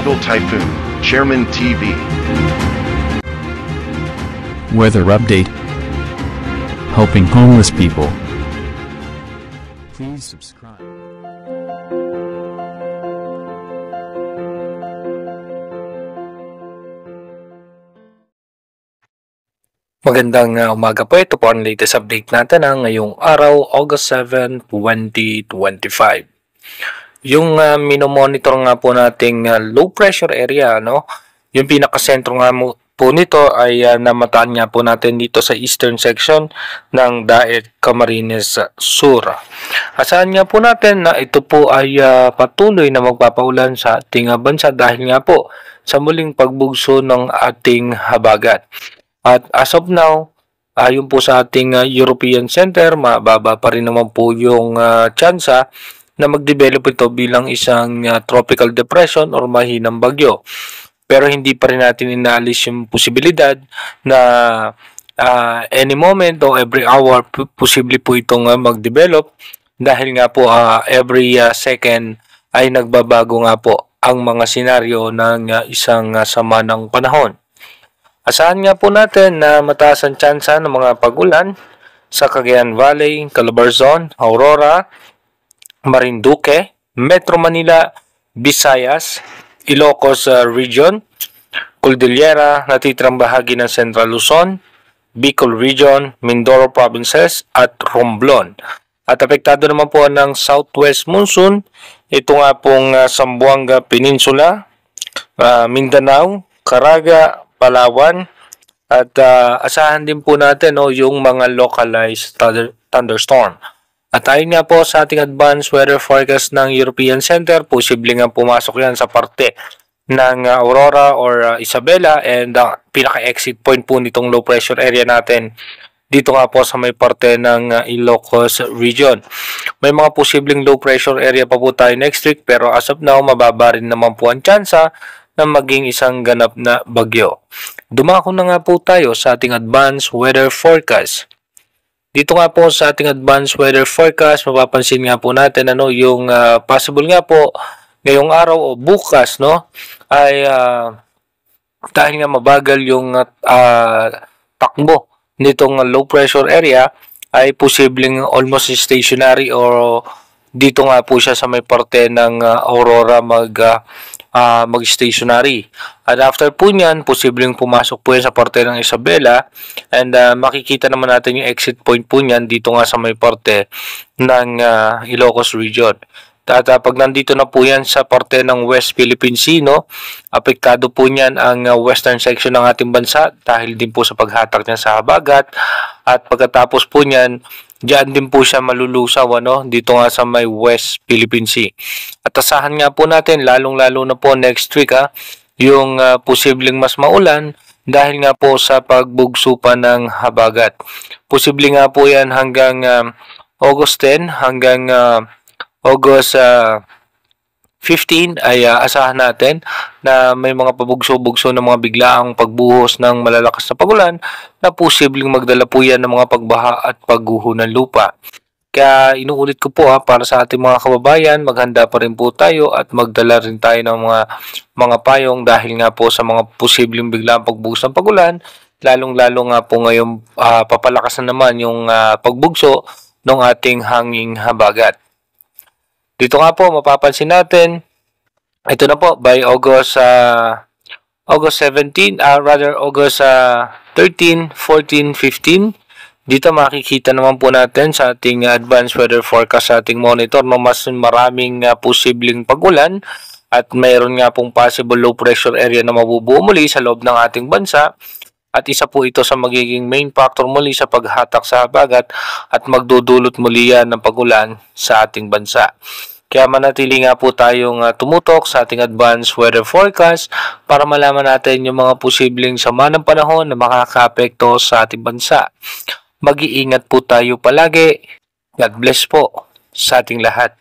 Global Typhoon, Chairman TV. Weather update. Helping homeless people. Please subscribe. Magandang umaga po. Ito po ang latest update natin ngayong araw, August 7, 2025. Yung minomonitor nga po nating low pressure area, no? Yung pinakasentro nga po nito ay namataan nga po natin dito sa eastern section ng Daet Camarines Sur. Asahan nga po natin na ito po ay patuloy na magpapaulan sa ating bansa dahil nga po sa muling pagbugso ng ating habagat. At as of now, ayon po sa ating European Center, mababa pa rin naman po yung tsansa na mag-develop ito bilang isang tropical depression or mahinang bagyo. Pero hindi pa rin natin inaalis yung posibilidad na any moment o every hour posible po itong mag-develop dahil nga po every second ay nagbabago nga po ang mga senaryo ng isang sama ng panahon. Asahan nga po natin na mataas ang tsansa ng mga pag-ulan sa Cagayan Valley, Calabarzon, Aurora, Marinduque, Metro Manila, Visayas, Ilocos Region, Cordillera, natitirang bahagi ng Central Luzon, Bicol Region, Mindoro Provinces at Romblon. At apektado naman po ng Southwest Monsoon, ito nga pong Zamboanga Peninsula, Mindanao, Caraga, Palawan, at asahan din po natin yung mga localized thunderstorm. At ayon nga po sa ating advanced weather forecast ng European Center, posible nga pumasok yan sa parte ng Aurora or Isabela, and pinaka-exit point po nitong low pressure area natin dito nga po sa may parte ng Ilocos Region. May mga posibleng low pressure area pa po tayo next week, pero as of now, mababa rin naman po ang tsansa na maging isang ganap na bagyo. Dumako na nga po tayo sa ating advanced weather forecast. Dito nga po sa ating advanced weather forecast, mapapansin nga po natin yung possible nga po ngayong araw o bukas, ay dahil nga mabagal yung takbo nitong low pressure area, ay posibleng almost stationary o dito nga po siya sa may parte ng Aurora mag-stationary. At after po niyan, posibleng pumasok po yan sa parte ng Isabela, and makikita naman natin yung exit point po niyan dito nga sa may parte ng Ilocos Region. At pag nandito na po yan sa parte ng West Philippine Sea, apektado po niyan ang western section ng ating bansa dahil din po sa paghatak niya sa habagat. At pagkatapos po niyan, diyan din po siya malulusaw dito nga sa may West Philippine Sea. At asahan nga po natin lalong-lalo na po next week yung posibleng mas maulan dahil nga po sa pagbugso pa ng habagat. Posible nga po yan hanggang August 10 hanggang August 15 ay asahan natin na may mga pabugso-bugso ng mga biglaang pagbuhos ng malalakas na pagulan na posibleng magdala po yan ng mga pagbaha at pagguho ng lupa. Kaya inuulit ko po para sa ating mga kababayan, maghanda pa rin po tayo at magdala rin tayo ng mga payong dahil nga po sa mga posibleng biglaang pagbuhos ng pagulan, lalong-lalo nga po ngayon papalakas na naman yung pagbugso ng ating hanging habagat. Dito nga po mapapansin natin, ito na po by August 17, August 13, 14, 15. Dito makikita naman po natin sa ating advanced weather forecast sa ating monitor mas maraming posibleng pagulan at mayroon nga pong possible low pressure area na mabubuo muli sa loob ng ating bansa. At isa po ito sa magiging main factor muli sa paghatak sa habagat at magdudulot muli yan ng pagulan sa ating bansa. Kaya manatili nga po tayong tumutok sa ating advanced weather forecast para malaman natin yung mga posibleng sama ng panahon na makakaapekto sa ating bansa. Mag-iingat po tayo palagi. God bless po sa ating lahat.